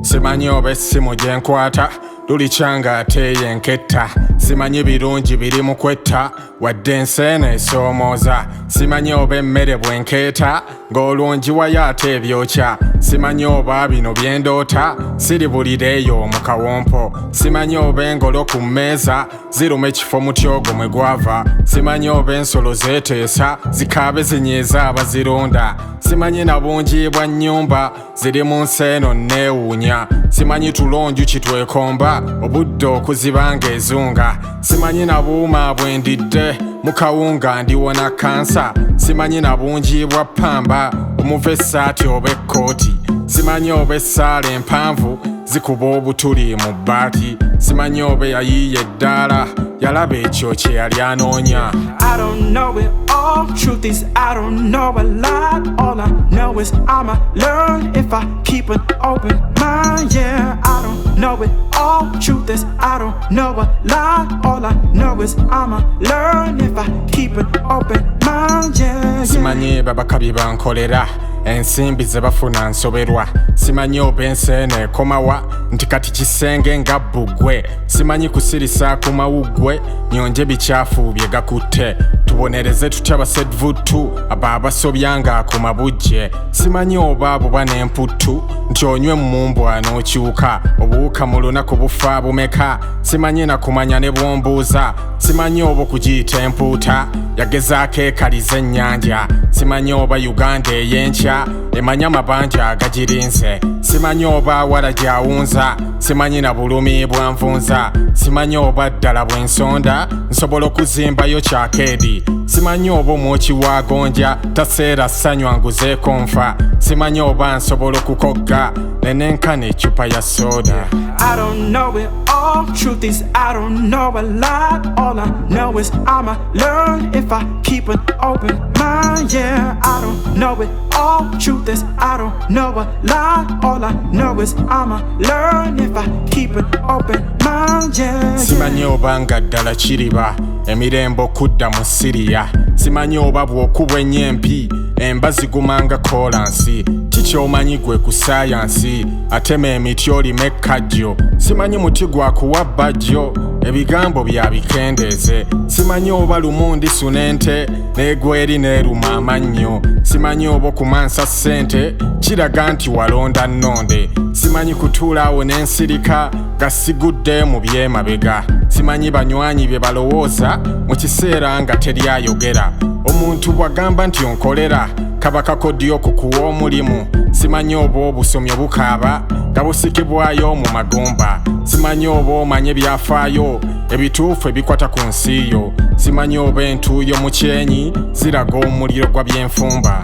Simanyi oba essimu gye nkwata luli kyanga ate yenketta. Simanyi birungi biri mu kwetta wadde enseene esoomooza. Simanyi oba emmere bwenkeeta ng'olungiwayo ate ebyokya. Simanyi oba bino byendoota siri bulireeyo mu kawompo. Simanyi oba engolo ku mmeeza ziruma ekifo mutyogo mwe gwava. Simanyi oba ensolo zeeteesa zikaabe zinyiiza abazirunda. Simanyi na bungi bwa nnyumba ziri mu nseeno neewuunya. Simanyi tulonju kitwekomba obudde okuziba ng'ezunga. Simanyi na buuma bwendidde mu kawunga ndiwona kansa. Simanyi na bungi bwa ppamba omuva essaati oba ekkooti. Simanyi oba essaala empanvu zikuba obutuli mu bbaati. Simanyi oba yayiiya eddaala yalaba ekyo kye yali anoonya. I don't know it all, truth is I don't know a lot. All I know is I'ma learn if I keep an open mind. Yeah, I don't know it all, truth is I don't know a lot. All I know is I'ma learn if I keep an open mind. Yeah, Simanyi babakabi bankolera ensimbi ze bafuna nsoberwa. Simanyi oba enseene ekomawa nti kati kisenge nga bbugwe. Simanyi kusirisa ku mawuggwe nyonje bikyafu bye gakutte. Tubonereze tutya basedvuttu abo abasobyanga ku mabujje. Simanyi oba buba n'emputtu nti onywe mmumbwa n'okyuka. Obuwuka mu lunaku bufa bumeka. Simanyi na kumanya ne bwombuuza. Simanyi oba okugiyita empuuta yagezaako ekaliza ennyanja. Simanyi oba Uganda ey'enkya emanya amabanja agagirinze. Simanyi oba awala gyawunza. Simanyi na bulumi bwanvunza. Simanyi oba ddala bwensonda nsobola okuzimbayo kyakeedi. Simanyi oba omwoki wa gonja taseera ssanywa nguzeeko nfa. Simanyi oba nsobola okukogga nenenkana eccupa ya soda. I don't know it all, truth is I don't know a lot. All I know is I'ma learn if I keep an open mind. Yeah, I don't know it all, truth is I don't know a lot. All I know is I'ma learn if I keep an open mind. Yeah, Simanyi oba nga ddala kiriba emirembe okudda mu Siriya. Simanyi oba bw'okubwa ennyempi emba zigumanga kolansi. Kikyomanyi gwe ku sayansi atema emiti olima ekkajjo. Simanyi muti gwakuwa bbajjo ebigambo bya bikendeeze. Simanyi oba lumundi sunente n'egweri n'eruma amannyo. Simanyi oba okumansa ssente kiraga nti walonda nnonde. Simanyi kutuulaawo n'ensirika nga sigudde mu byemabega. Simanyi banywanyi bye balowooza mu kiseera nga teri ayogera. Omuntu bw'agamba nti onkolera kaba kakodyo okukuwa omulimu. Simanyi oba obusomyo bukaaba nga busikibwayo mu magumba. Simanyi oba omanye byafaayo ebituufu ebikwata ku nsi yo. Simanyi oba entuuyo mu kyenyi ziraga omuliro gwa byenfumba.